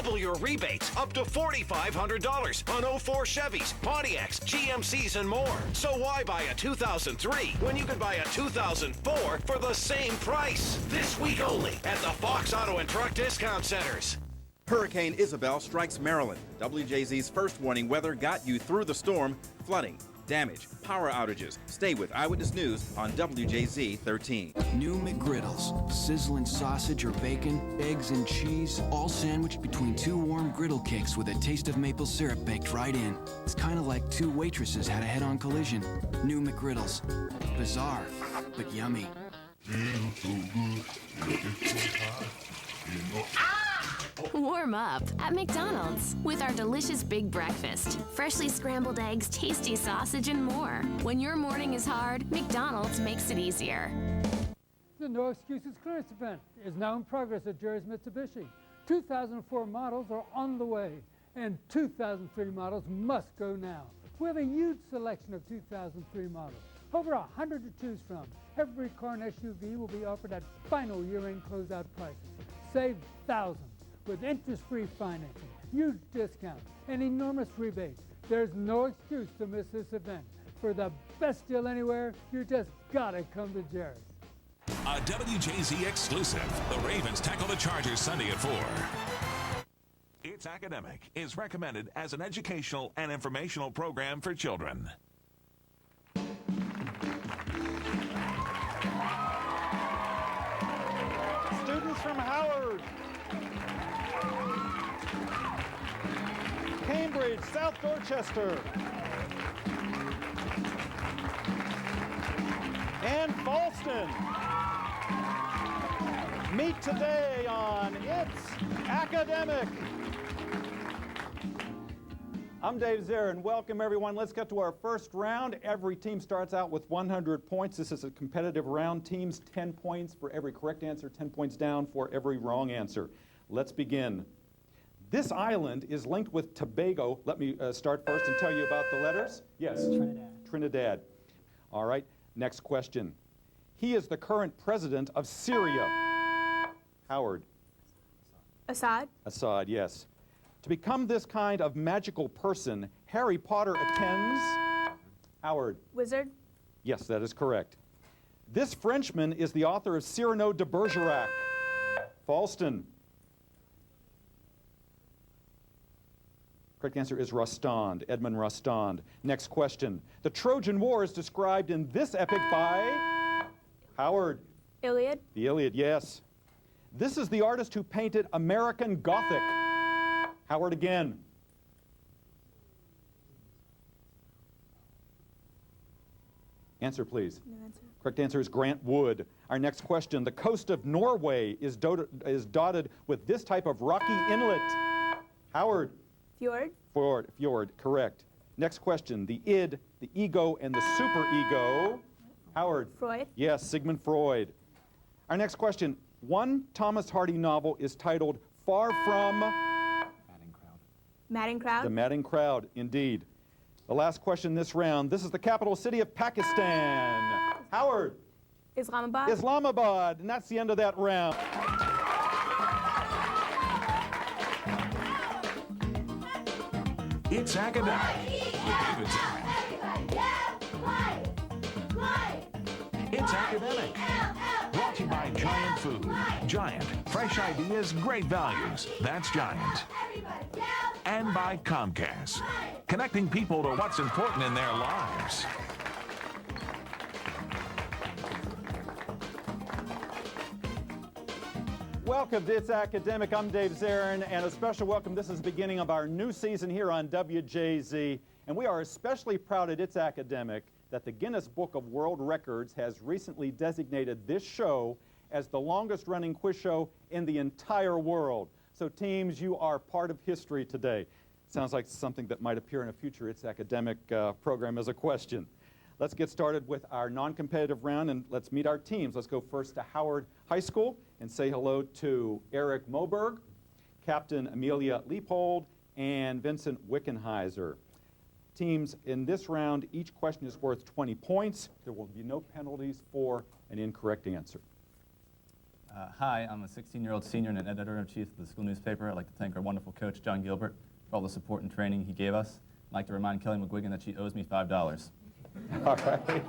Double your rebates up to $4,500 on 04 Chevys, Pontiacs, GMCs, and more. So why buy a 2003 when you can buy a 2004 for the same price? This week only at the Fox Auto and Truck Discount Centers. Hurricane Isabel strikes Maryland. WJZ's first warning weather got you through the storm. Flooding, damage, power outages. Stay with Eyewitness News on WJZ 13. New McGriddles. Sizzling sausage or bacon, eggs and cheese, all sandwiched between two warm griddle cakes with a taste of maple syrup baked right in. It's kind of like two waitresses had a head-on collision. New McGriddles. Bizarre, but yummy. Warm up at McDonald's with our delicious big breakfast. Freshly scrambled eggs, tasty sausage, and more. When your morning is hard, McDonald's makes it easier. The No Excuses clearance event is now in progress at Jerry's Mitsubishi. 2004 models are on the way, and 2003 models must go now. We have a huge selection of 2003 models, over 100 to choose from. Every car and SUV will be offered at final year-end closeout prices. Save thousands with interest-free financing, huge discounts, and enormous rebates. There's no excuse to miss this event. For the best deal anywhere, you just gotta come to Jerry's. A WJZ exclusive. The Ravens tackle the Chargers Sunday at 4. It's Academic is recommended as an educational and informational program for children. Students from Howard, Cambridge, South Dorchester, and Falston. Meet today on It's Academic. I'm Dave Zarin. Welcome, everyone. Let's get to our first round. Every team starts out with 100 points. This is a competitive round. Teams, 10 points for every correct answer, 10 points down for every wrong answer. Let's begin. This island is linked with Tobago. Let me start first and tell you about the letters. Yes. Trinidad. All right. Next question. He is the current president of Syria. Howard. Assad. Assad, yes. To become this kind of magical person, Harry Potter attends... Howard. Wizard. Yes, that is correct. This Frenchman is the author of Cyrano de Bergerac. Falston. Correct answer is Rostand, Edmund Rostand. Next question. The Trojan War is described in this epic by... Howard. Iliad. The Iliad, yes. This is the artist who painted American Gothic. Howard again. Answer, please. No answer. Correct answer is Grant Wood. Our next question. The coast of Norway is dotted with this type of rocky inlet. Howard. Fjord. Fjord, correct. Next question. The id, the ego, and the superego. Howard. Freud. Yes, Sigmund Freud. Our next question. One Thomas Hardy novel is titled Far From... Madding Crowd. The Madding Crowd, indeed. The last question this round. This is the capital city of Pakistan. Howard. Islamabad. Islamabad, and that's the end of that round. It's Academic with David Zarin. It's Academic. Brought to you by Giant Food. Giant. Fresh ideas, great values. That's Giant. And by Comcast. Connecting people to what's important in their lives. Welcome to It's Academic. I'm Dave Zarin, and a special welcome. This is the beginning of our new season here on WJZ, and we are especially proud at It's Academic that the Guinness Book of World Records has recently designated this show as the longest-running quiz show in the entire world. So teams, you are part of history today. Sounds like something that might appear in a future It's Academic program as a question. Let's get started with our non-competitive round, and let's meet our teams. Let's go first to Howard High School and say hello to Eric Moberg, Captain Amelia Leopold, and Vincent Wickenheiser. Teams, in this round, each question is worth 20 points. There will be no penalties for an incorrect answer. Hi, I'm a 16-year-old senior and an editor-in-chief of the school newspaper. I'd like to thank our wonderful coach, John Gilbert, for all the support and training he gave us. I'd like to remind Kelly McGuigan that she owes me $5. All right.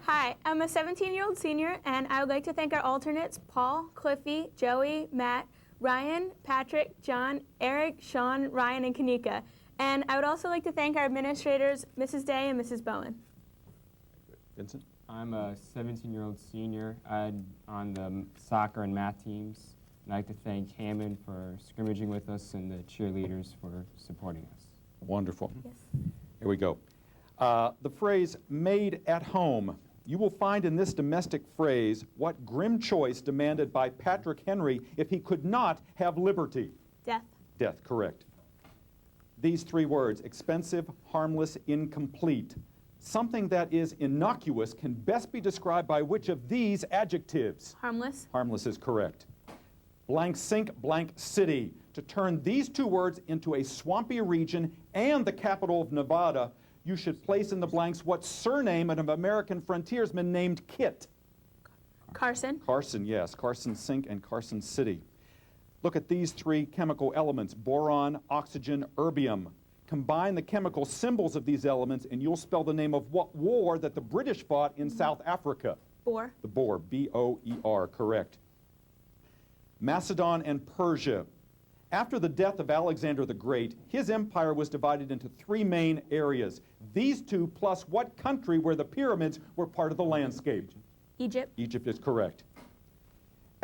Hi, I'm a 17-year-old senior, and I would like to thank our alternates, Paul, Cliffy, Joey, Matt, Ryan, Patrick, John, Eric, Sean, Ryan, and Kanika. And I would also like to thank our administrators, Mrs. Day and Mrs. Bowen. Vincent? I'm a 17-year-old senior on the soccer and math teams. I'd like to thank Hammond for scrimmaging with us and the cheerleaders for supporting us. Wonderful. Yes. Here we go. The phrase made at home. You will find in this domestic phrase what grim choice demanded by Patrick Henry if he could not have liberty. Death. Death, correct. These three words, expensive, harmless, incomplete. Something that is innocuous can best be described by which of these adjectives? Harmless. Harmless is correct. Blank sink, blank city. To turn these two words into a swampy region and the capital of Nevada, you should place in the blanks what surname of an American frontiersman named Kit. Carson. Carson, yes. Carson Sink and Carson City. Look at these three chemical elements, boron, oxygen, erbium. Combine the chemical symbols of these elements and you'll spell the name of what war that the British fought in South Africa. Boer. The Boer, B-O-E-R, correct. Macedon and Persia. After the death of Alexander the Great, his empire was divided into three main areas. These two plus what country where the pyramids were part of the landscape? Egypt. Egypt is correct.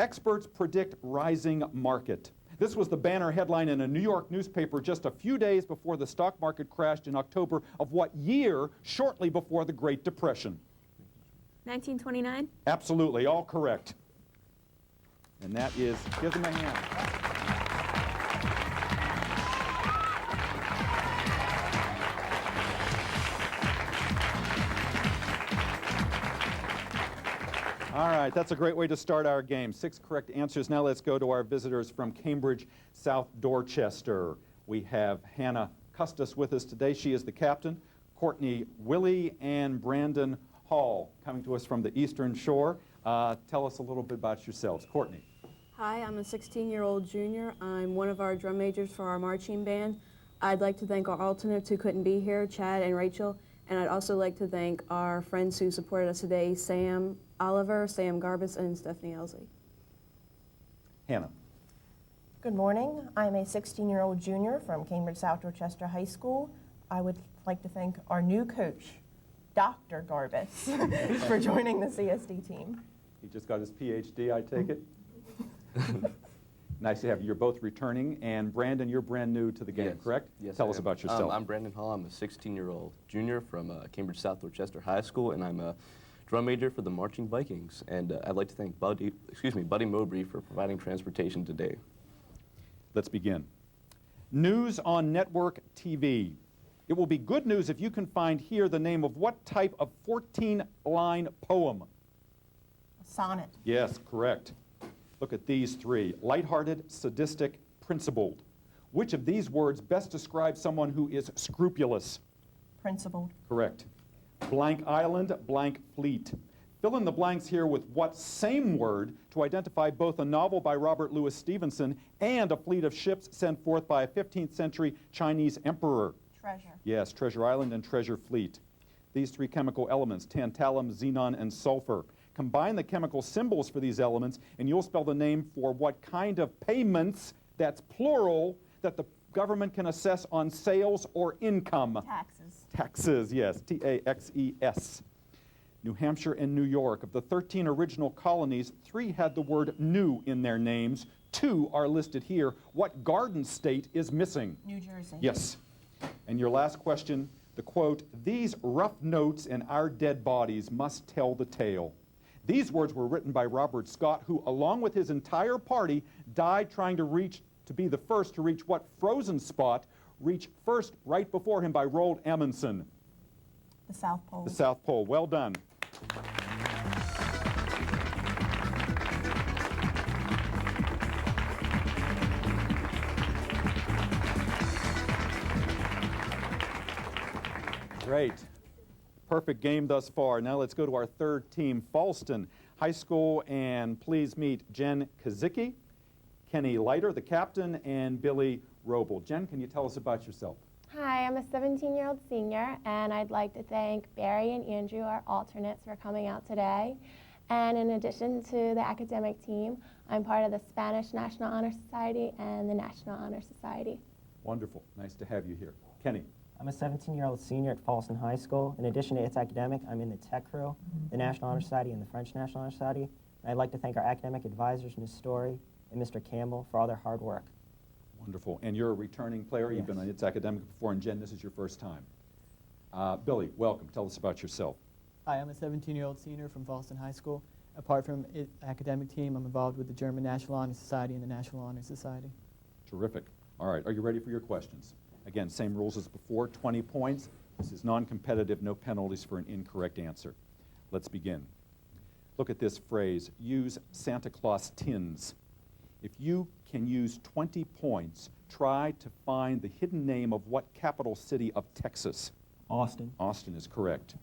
Experts predict rising market. This was the banner headline in a New York newspaper just a few days before the stock market crashed in October of what year, shortly before the Great Depression? 1929. Absolutely, all correct. And that is, give them a hand. All right, that's a great way to start our game. 6 correct answers. Now let's go to our visitors from Cambridge, South Dorchester. We have Hannah Custis with us today. She is the captain. Courtney Willie and Brandon Hall coming to us from the Eastern Shore. Tell us a little bit about yourselves. Courtney. Hi, I'm a 16-year-old junior. I'm one of our drum majors for our marching band. I'd like to thank our alternates who couldn't be here, Chad and Rachel, and I'd also like to thank our friends who supported us today, Sam Oliver, Sam Garbus, and Stephanie Elsie. Hannah. Good morning. I'm a 16-year-old junior from Cambridge South Dorchester High School. I would like to thank our new coach, Dr. Garbus, for joining the CSD team. He just got his PhD, I take it. Nice to have you. You're both returning, and Brandon, you're brand new to the game, Yes. correct? Yes. Tell us about yourself. I'm Brandon Hall. I'm a 16-year-old junior from Cambridge South Dorchester High School, and I'm a drum major for the Marching Vikings. And I'd like to thank Buddy Mowbray for providing transportation today. Let's begin. News on network TV. It will be good news if you can find here the name of what type of 14-line poem? A sonnet. Yes, correct. Look at these three. Lighthearted, sadistic, principled. Which of these words best describes someone who is scrupulous? Principled. Correct. Blank island, blank fleet. Fill in the blanks here with what same word to identify both a novel by Robert Louis Stevenson and a fleet of ships sent forth by a 15th century Chinese emperor. Treasure. Yes, Treasure Island and Treasure Fleet. These three chemical elements, tantalum, xenon, and sulfur. Combine the chemical symbols for these elements, and you'll spell the name for what kind of payments, that's plural, that the government can assess on sales or income. Taxes. Taxes, yes, T-A-X-E-S. New Hampshire and New York. Of the 13 original colonies, 3 had the word new in their names. 2 are listed here. What garden state is missing? New Jersey. Yes. And your last question, the quote, "These rough notes in our dead bodies must tell the tale." These words were written by Robert Scott, who, along with his entire party, died trying to be the first to reach what frozen spot reached first right before him by Roald Amundsen? The South Pole. The South Pole. Well done. Great. Perfect game thus far. Now let's go to our third team, Falston. High School, and please meet Jen Kazicki, Kenny Leiter, the captain, and Billy Roble. Jen, can you tell us about yourself? Hi, I'm a 17-year-old senior, and I'd like to thank Barry and Andrew, our alternates, for coming out today. And in addition to the academic team, I'm part of the Spanish National Honor Society and the National Honor Society. Wonderful. Nice to have you here. Kenny. I'm a 17-year-old senior at Falston High School. In addition to its academic, I'm in the tech crew, the National Honor Society, and the French National Honor Society. And I'd like to thank our academic advisors, Ms. Story and Mr. Campbell, for all their hard work. Wonderful. And you're a returning player. Yes. You've been on its academic before, and Jen, this is your first time. Billy, welcome. Tell us about yourself. Hi, I'm a 17-year-old senior from Falston High School. Apart from its academic team, I'm involved with the German National Honor Society and the National Honor Society. Terrific. All right, are you ready for your questions? Again, same rules as before, 20 points. This is non-competitive, no penalties for an incorrect answer. Let's begin. Look at this phrase, use Santa Claus tins. If you can use 20 points, try to find the hidden name of what capital city of Texas? Austin. Austin is correct.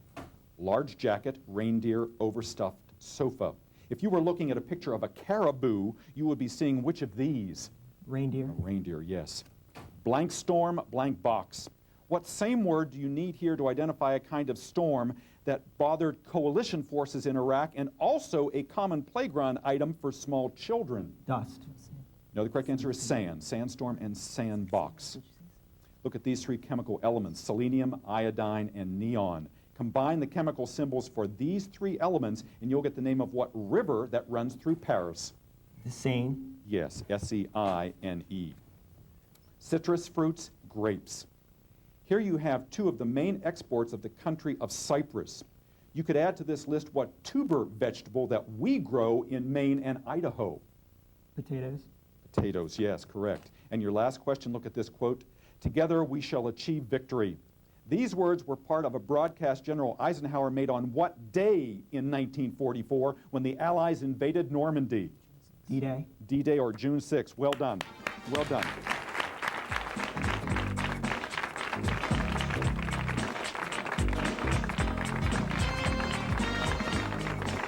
Large jacket, reindeer, overstuffed sofa. If you were looking at a picture of a caribou, you would be seeing which of these? Reindeer. A reindeer, yes. Blank storm, blank box. What same word do you need here to identify a kind of storm that bothered coalition forces in Iraq and also a common playground item for small children? Dust. No, the correct answer is sand. Sandstorm and sandbox. Look at these three chemical elements, selenium, iodine, and neon. Combine the chemical symbols for these three elements, and you'll get the name of what river that runs through Paris? The Seine. Yes, S-E-I-N-E. Citrus fruits, grapes. Here you have two of the main exports of the country of Cyprus. You could add to this list what tuber vegetable that we grow in Maine and Idaho? Potatoes. Potatoes, yes, correct. And your last question, look at this quote, "Together we shall achieve victory." These words were part of a broadcast General Eisenhower made on what day in 1944 when the Allies invaded Normandy? D-Day. D-Day or June 6th. Well done. Well done.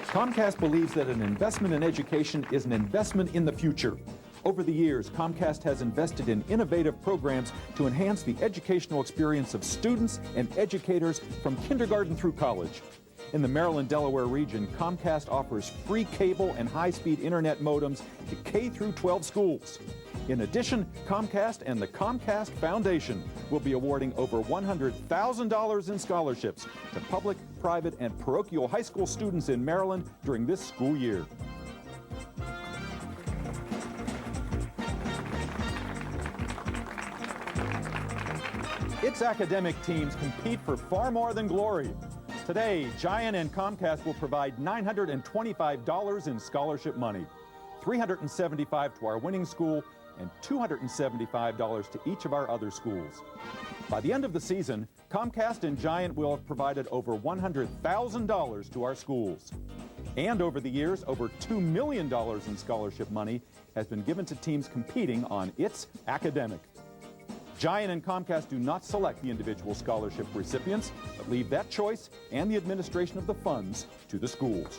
Comcast believes that an investment in education is an investment in the future. Over the years, Comcast has invested in innovative programs to enhance the educational experience of students and educators from kindergarten through college. In the Maryland-Delaware region, Comcast offers free cable and high-speed internet modems to K through 12 schools. In addition, Comcast and the Comcast Foundation will be awarding over $100,000 in scholarships to public, private, and parochial high school students in Maryland during this school year. Its academic teams compete for far more than glory. Today, Giant and Comcast will provide $925 in scholarship money, $375 to our winning school, and $275 to each of our other schools. By the end of the season, Comcast and Giant will have provided over $100,000 to our schools. And over the years, over $2 million in scholarship money has been given to teams competing on its academic. Giant and Comcast do not select the individual scholarship recipients, but leave that choice and the administration of the funds to the schools.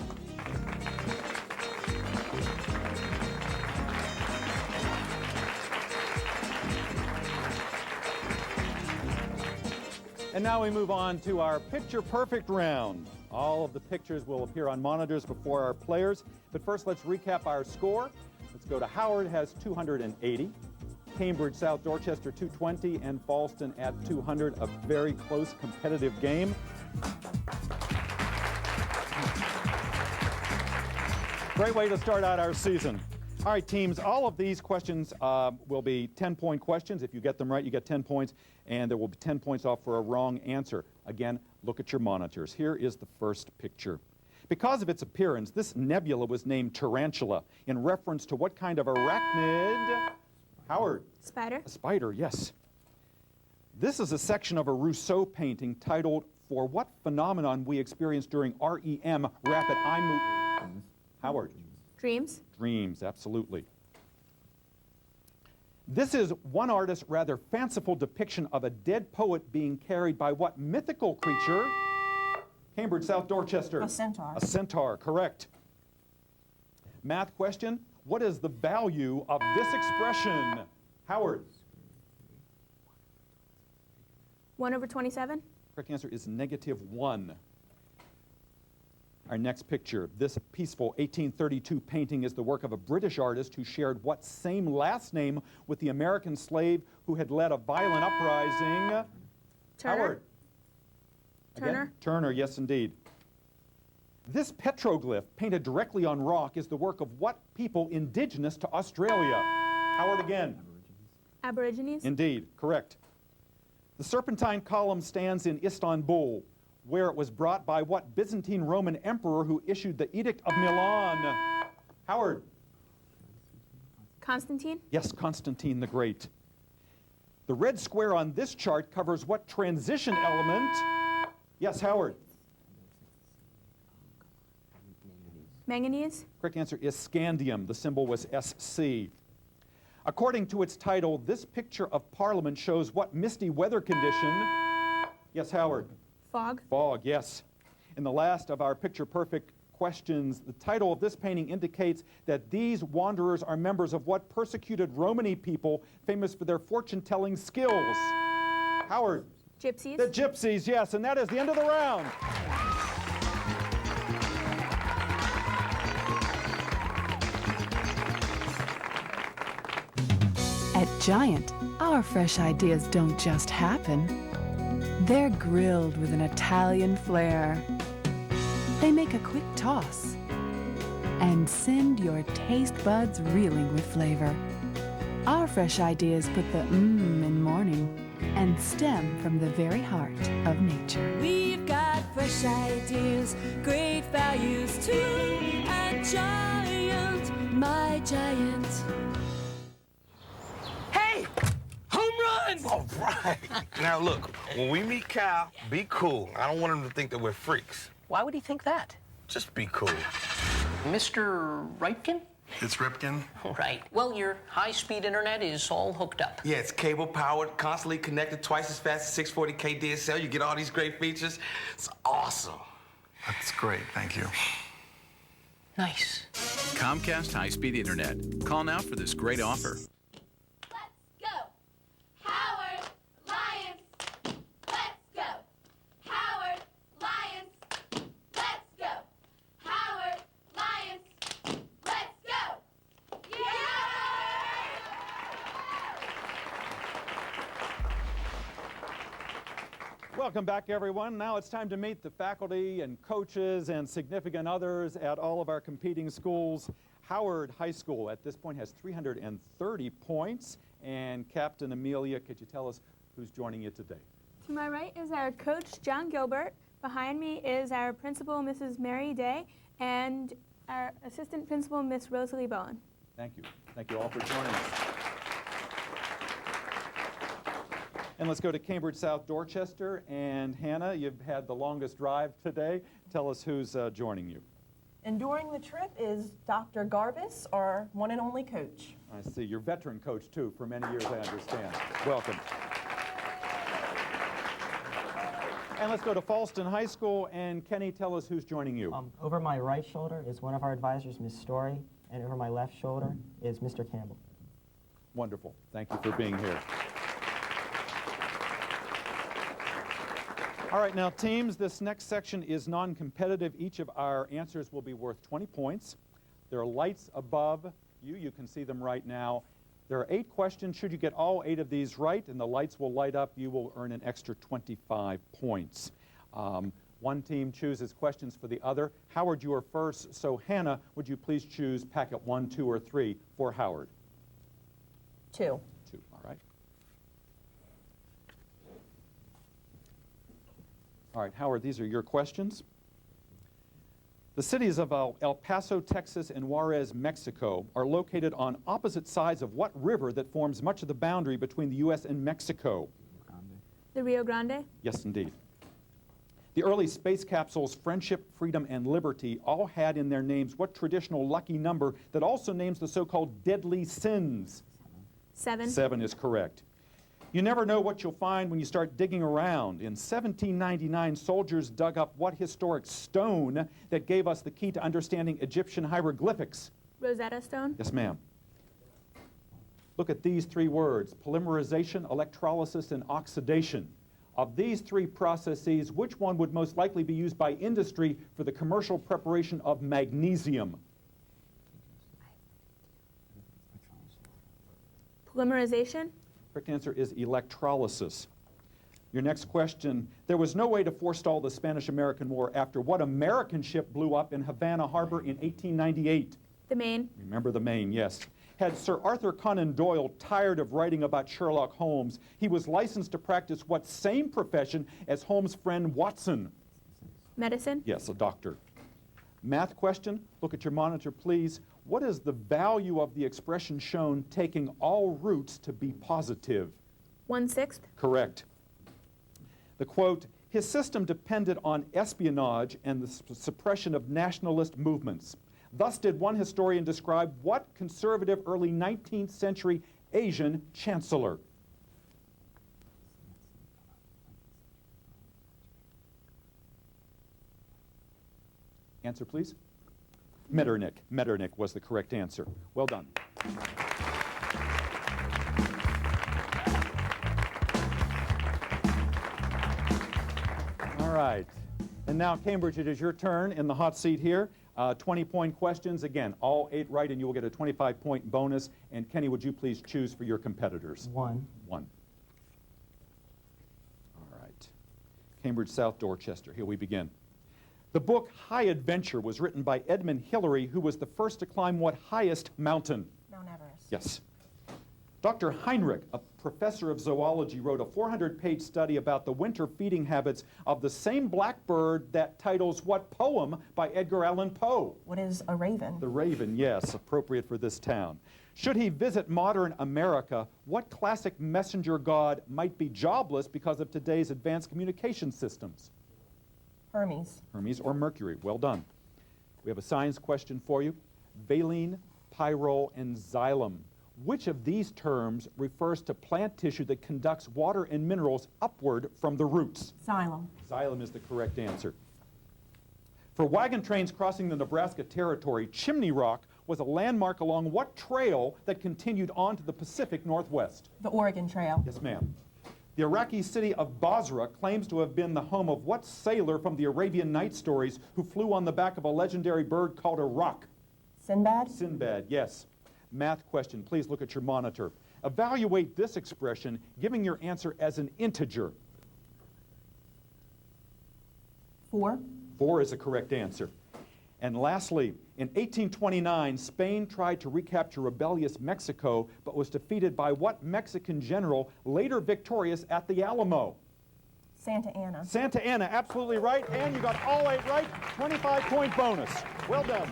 And now we move on to our Picture Perfect round. All of the pictures will appear on monitors before our players. But first, let's recap our score. Let's go to Howard has 280. Cambridge, South Dorchester 220, and Falston at 200. A very close competitive game. Great way to start out our season. All right, teams, all of these questions will be 10-point questions. If you get them right, you get 10 points, and there will be 10 points off for a wrong answer. Again, look at your monitors. Here is the first picture. Because of its appearance, this nebula was named Tarantula in reference to what kind of arachnid? Howard? Spider. A spider, yes. This is a section of a Rousseau painting titled, "For What Phenomenon We Experience During REM Rapid Eye Movement." Howard? Dreams. Dreams, absolutely. This is one artist's rather fanciful depiction of a dead poet being carried by what mythical creature? Cambridge, South Dorchester. A centaur. A centaur, correct. Math question, what is the value of this expression? Howard. 1/27. Correct answer is -1. Our next picture, this peaceful 1832 painting is the work of a British artist who shared what same last name with the American slave who had led a violent uprising? Turner. Howard. Again? Turner. Turner, yes indeed. This petroglyph painted directly on rock is the work of what people indigenous to Australia? Howard again. Aborigines. Indeed, correct. The Serpentine Column stands in Istanbul, where it was brought by what Byzantine Roman emperor who issued the Edict of Milan? Howard. Constantine. Yes, Constantine the Great. The red square on this chart covers what transition element? Yes, Howard. Manganese. Correct answer is scandium. The symbol was SC. According to its title, this picture of Parliament shows what misty weather condition? Yes, Howard. Fog. Fog, yes. In the last of our picture-perfect questions, the title of this painting indicates that these wanderers are members of what persecuted Romany people famous for their fortune-telling skills? Howard. Gypsies. The Gypsies, yes, and that is the end of the round. At Giant, our fresh ideas don't just happen. They're grilled with an Italian flair. They make a quick toss and send your taste buds reeling with flavor. Our fresh ideas put the in morning and stem from the very heart of nature. We've got fresh ideas, great values too, and Giant, my Giant. Hey! Home run! All right. Now look, when we meet Cal, be cool. I don't want him to think that we're freaks. Why would he think that? Just be cool. Mr. Ripken? It's Ripken. Right. Well, your high-speed internet is all hooked up. Yeah, it's cable-powered, constantly connected, twice as fast as 640K DSL. You get all these great features. It's awesome. That's great, thank you. Nice. Comcast high-speed internet. Call now for this great offer. Welcome back, everyone. Now it's time to meet the faculty and coaches and significant others at all of our competing schools. Howard High School at this point has 330 points. And Captain Amelia, could you tell us who's joining you today? To my right is our coach, John Gilbert. Behind me is our principal, Mrs. Mary Day, and our assistant principal, Miss Rosalie Bowen. Thank you. Thank you all for joining us. And let's go to Cambridge South Dorchester. And Hannah, you've had the longest drive today. Tell us who's joining you. And during the trip is Dr. Garbus, our one and only coach. I see. You're veteran coach, too, for many years, I understand. Welcome. And let's go to Falston High School. And Kenny, tell us who's joining you. Over my right shoulder is one of our advisors, Ms. Story, and over my left shoulder is Mr. Campbell. Wonderful. Thank you for being here. All right, now teams, this next section is non-competitive. Each of our answers will be worth 20 points. There are lights above you. You can see them right now. There are 8 questions. Should you get all 8 of these right and the lights will light up, you will earn an extra 25 points. One team chooses questions for the other. Howard, you are first. So Hannah, would you please choose packet 1, 2, or 3 for Howard? 2. 2, all right. All right, Howard, these are your questions. The cities of El Paso, Texas, and Juarez, Mexico, are located on opposite sides of what river that forms much of the boundary between the U.S. and Mexico? The Rio Grande. Yes, indeed. The early space capsules Friendship, Freedom, and Liberty all had in their names what traditional lucky number that also names the so-called deadly sins? 7. 7 is correct. You never know what you'll find when you start digging around. In 1799, soldiers dug up what historic stone that gave us the key to understanding Egyptian hieroglyphics? Rosetta Stone. Yes, ma'am. Look at these three words: polymerization, electrolysis, and oxidation. Of these three processes, which one would most likely be used by industry for the commercial preparation of magnesium? Polymerization. Correct answer is electrolysis. Your next question: there was no way to forestall the Spanish-American War after what American ship blew up in Havana Harbor in 1898? The Maine. Remember the Maine, yes. Had Sir Arthur Conan Doyle tired of writing about Sherlock Holmes, he was licensed to practice what same profession as Holmes' friend Watson? Medicine. Yes, a doctor. Math question, look at your monitor, please. What is the value of the expression shown taking all roots to be positive? 1/6. Correct. The quote, his system depended on espionage and the suppression of nationalist movements. Thus did one historian describe what conservative early 19th century Asian chancellor? Answer, please. Metternich. Metternich was the correct answer. Well done. All right. And now, Cambridge, it is your turn in the hot seat here. 20-point questions. Again, all 8 right, and you will get a 25-point bonus. And Kenny, would you please choose for your competitors? 1. 1. All right. Cambridge, South Dorchester. Here we begin. The book High Adventure was written by Edmund Hillary, who was the first to climb what highest mountain? Mount Everest. Yes. Dr. Heinrich, a professor of zoology, wrote a 400-page study about the winter feeding habits of the same blackbird that titles what poem by Edgar Allan Poe? What is a raven? The raven, yes, appropriate for this town. Should he visit modern America, what classic messenger god might be jobless because of today's advanced communication systems? Hermes. Hermes or Mercury. Well done. We have a science question for you. Valine, pyrrole, and xylem. Which of these terms refers to plant tissue that conducts water and minerals upward from the roots? Xylem. Xylem is the correct answer. For wagon trains crossing the Nebraska Territory, Chimney Rock was a landmark along what trail that continued on to the Pacific Northwest? The Oregon Trail. Yes, ma'am. The Iraqi city of Basra claims to have been the home of what sailor from the Arabian Night stories who flew on the back of a legendary bird called a roc? Sinbad? Sinbad, yes. Math question, please look at your monitor. Evaluate this expression, giving your answer as an integer. 4. 4 is the correct answer. And lastly, in 1829, Spain tried to recapture rebellious Mexico, but was defeated by what Mexican general later victorious at the Alamo? Santa Anna. Santa Anna, absolutely right, and you got all 8 right, 25-point bonus. Well done.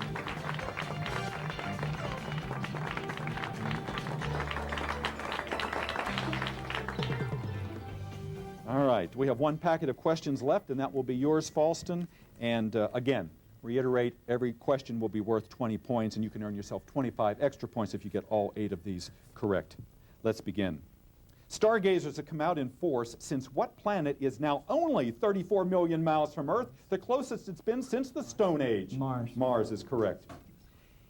All right, we have 1 packet of questions left, and that will be yours, Falston. And again, reiterate, every question will be worth 20 points, and you can earn yourself 25 extra points if you get all 8 of these correct. Let's begin. Stargazers have come out in force since what planet is now only 34 million miles from Earth, the closest it's been since the Stone Age? Mars. Mars is correct.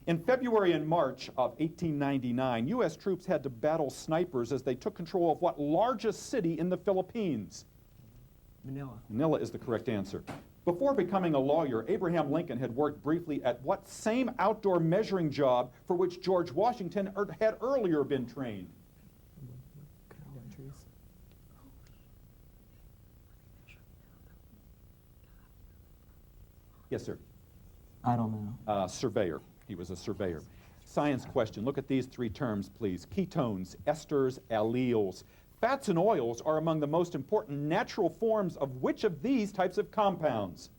In February and March of 1899, U.S. troops had to battle snipers as they took control of what largest city in the Philippines? Manila. Manila is the correct answer. Before becoming a lawyer, Abraham Lincoln had worked briefly at what same outdoor measuring job for which George Washington had earlier been trained? Yes, sir. I don't know. Surveyor. He was a surveyor. Science question. Look at these 3 terms, please. Ketones, esters, alleles. Fats and oils are among the most important natural forms of which of these types of compounds?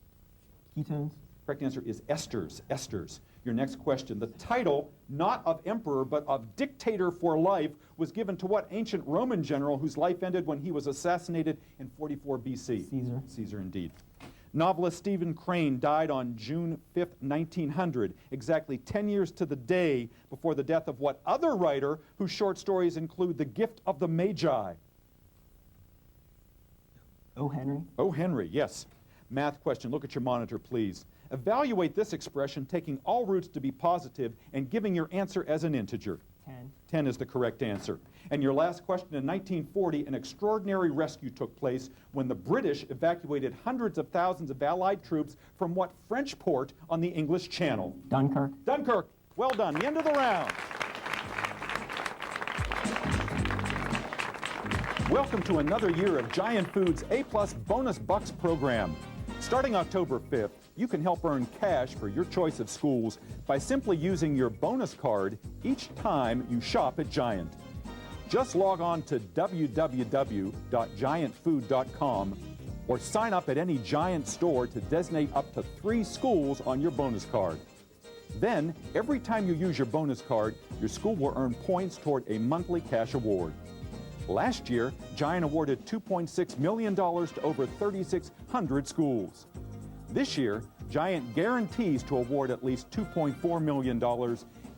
Ketones. Correct answer is esters. Esters. Your next question. The title, not of emperor, but of dictator for life, was given to what ancient Roman general whose life ended when he was assassinated in 44 BC? Caesar. Caesar, indeed. Novelist Stephen Crane died on June 5th, 1900, exactly 10 years to the day before the death of what other writer whose short stories include The Gift of the Magi? O. Henry. O. Henry, yes. Math question. Look at your monitor, please. Evaluate this expression, taking all roots to be positive and giving your answer as an integer. 10. 10 is the correct answer. And your last question, in 1940, an extraordinary rescue took place when the British evacuated hundreds of thousands of Allied troops from what French port on the English Channel? Dunkirk. Dunkirk. Well done. The end of the round. Welcome to another year of Giant Food's A-plus Bonus Bucks program. Starting October 5th, you can help earn cash for your choice of schools by simply using your bonus card each time you shop at Giant. Just log on to www.giantfood.com or sign up at any Giant store to designate up to 3 schools on your bonus card. Then, every time you use your bonus card, your school will earn points toward a monthly cash award. Last year, Giant awarded $2.6 million to over 3,600 schools. This year, Giant guarantees to award at least $2.4 million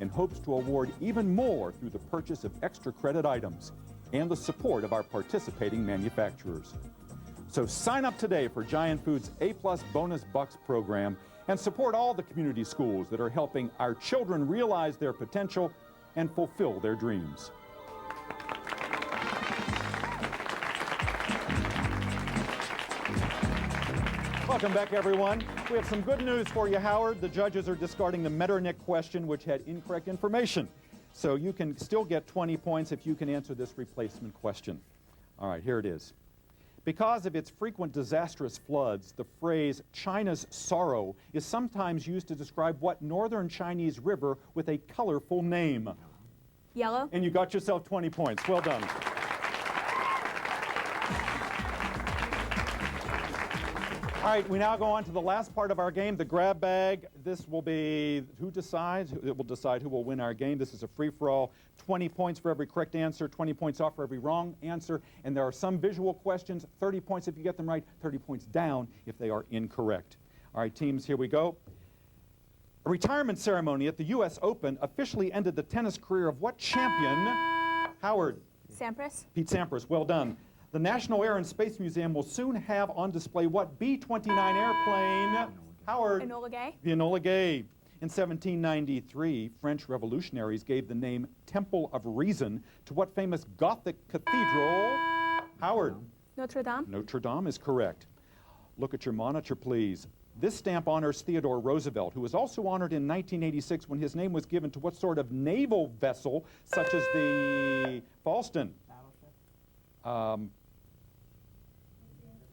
and hopes to award even more through the purchase of extra credit items and the support of our participating manufacturers. So sign up today for Giant Food's A-plus Bonus Bucks program and support all the community schools that are helping our children realize their potential and fulfill their dreams. Welcome back, everyone. We have some good news for you, Howard. The judges are discarding the Metternich question, which had incorrect information. So you can still get 20 points if you can answer this replacement question. All right, here it is. Because of its frequent disastrous floods, the phrase China's sorrow is sometimes used to describe what northern Chinese river with a colorful name? Yellow. And you got yourself 20 points. Well done. All right, we now go on to the last part of our game, the grab bag. This will be who decides. It will decide who will win our game. This is a free-for-all. 20 points for every correct answer, 20 points off for every wrong answer. And there are some visual questions, 30 points if you get them right, 30 points down if they are incorrect. All right, teams, here we go. A retirement ceremony at the U.S. Open officially ended the tennis career of what champion? Howard. Sampras. Pete Sampras, well done. The National Air and Space Museum will soon have on display what B-29 airplane? Howard. Enola Gay. The Enola Gay. In 1793, French revolutionaries gave the name Temple of Reason to what famous Gothic cathedral? Howard. Notre Dame. Notre Dame is correct. Look at your monitor, please. This stamp honors Theodore Roosevelt, who was also honored in 1986 when his name was given to what sort of naval vessel, such as the Falston?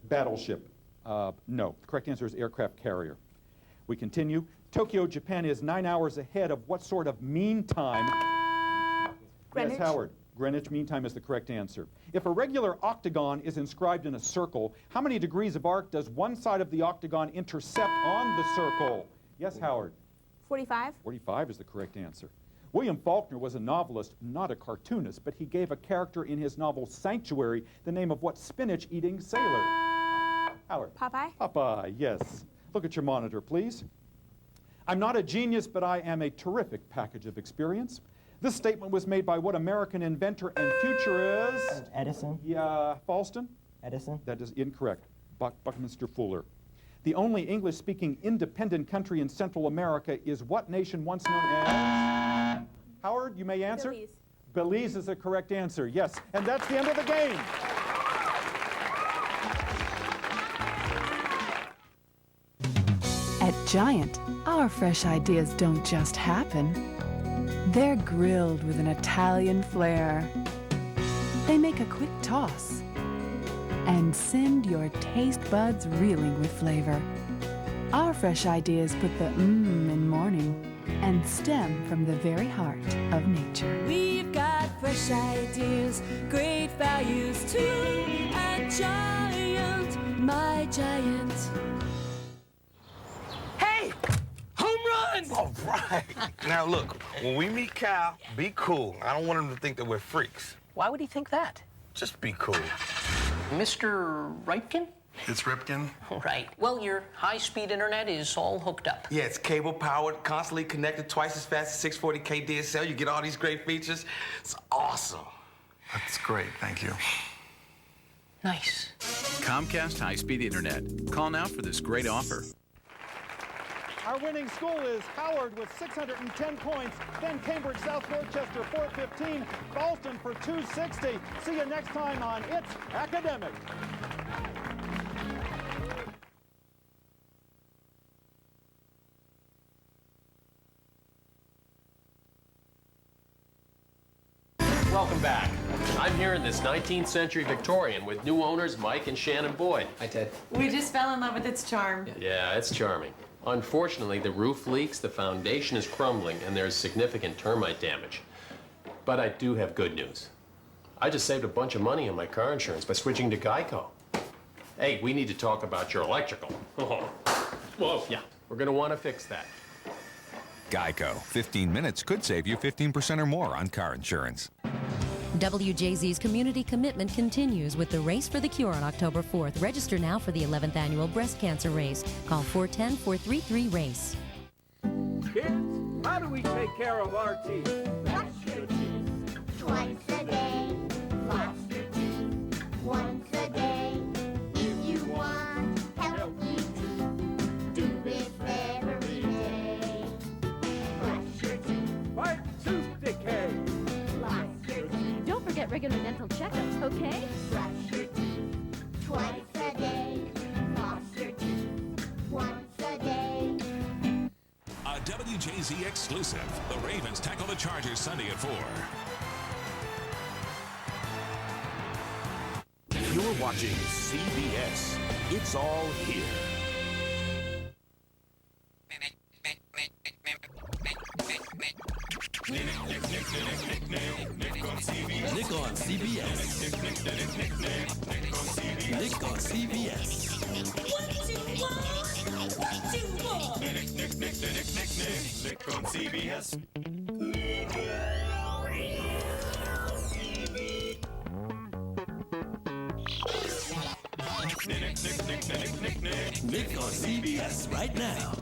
Battleship. No, the correct answer is aircraft carrier. We continue. Tokyo, Japan is 9 hours ahead of what sort of mean time? Greenwich. Yes, Howard. Greenwich Mean Time is the correct answer. If a regular octagon is inscribed in a circle, how many degrees of arc does one side of the octagon intercept on the circle? Yes, Howard. 45. 45 is the correct answer. William Faulkner was a novelist, not a cartoonist, but he gave a character in his novel Sanctuary the name of what spinach-eating sailor? Howard. Popeye. Popeye, yes. Look at your monitor, please. I'm not a genius, but I am a terrific package of experience. This statement was made by what American inventor and futurist? Edison. Yeah, Falston? Edison. That is incorrect. Buckminster Fuller. The only English-speaking independent country in Central America is what nation once known as? Howard, you may answer. Belize. Belize is the correct answer, yes. And that's the end of the game. At Giant, our fresh ideas don't just happen. They're grilled with an Italian flair. They make a quick toss and send your taste buds reeling with flavor. Our fresh ideas put the in morning and stem from the very heart of nature. We've got fresh ideas, great values too, and Giant, my Giant. Hey! Home run! All right. Now look, when we meet Cal, be cool. I don't want him to think that we're freaks. Why would he think that? Just be cool. Mr. Ripken? It's Ripken. Right. Well, your high-speed internet is all hooked up. Yeah, it's cable-powered, constantly connected, twice as fast as 640K DSL. You get all these great features. It's awesome. That's great, thank you. Nice. Comcast high-speed internet. Call now for this great offer. Our winning school is Howard with 610 points, then Cambridge South Dorchester 415, Boston for 260. See you next time on It's Academic. Welcome back. I'm here in this 19th century Victorian with new owners Mike and Shannon Boyd. Hi, Ted. We just fell in love with its charm. Yeah, it's charming. Unfortunately, the roof leaks, the foundation is crumbling, and there's significant termite damage. But I do have good news. I just saved a bunch of money on my car insurance by switching to Geico. Hey, we need to talk about your electrical. Whoa, yeah, we're gonna want to fix that. Geico. 15 minutes could save you 15% or more on car insurance. WJZ's community commitment continues with the Race for the Cure on October 4th. Register now for the 11th annual breast cancer race. Call 410-433-RACE. Kids, how do we take care of our teeth? Brush your teeth twice a day. Floss your teeth once a day. If you want healthy teeth, do it every day. Brush your teeth. Fight tooth decay. Floss your teeth. Don't forget regular dental checkups, okay? Brush your teeth twice a day. Floss your teeth once a day. A WJZ exclusive. The Ravens tackle the Chargers Sunday at 4. You're watching CBS. It's all here. Nick on CBS. Nick on CBS. What you want? What you want? Nick on CBS. Nick on CBS right now.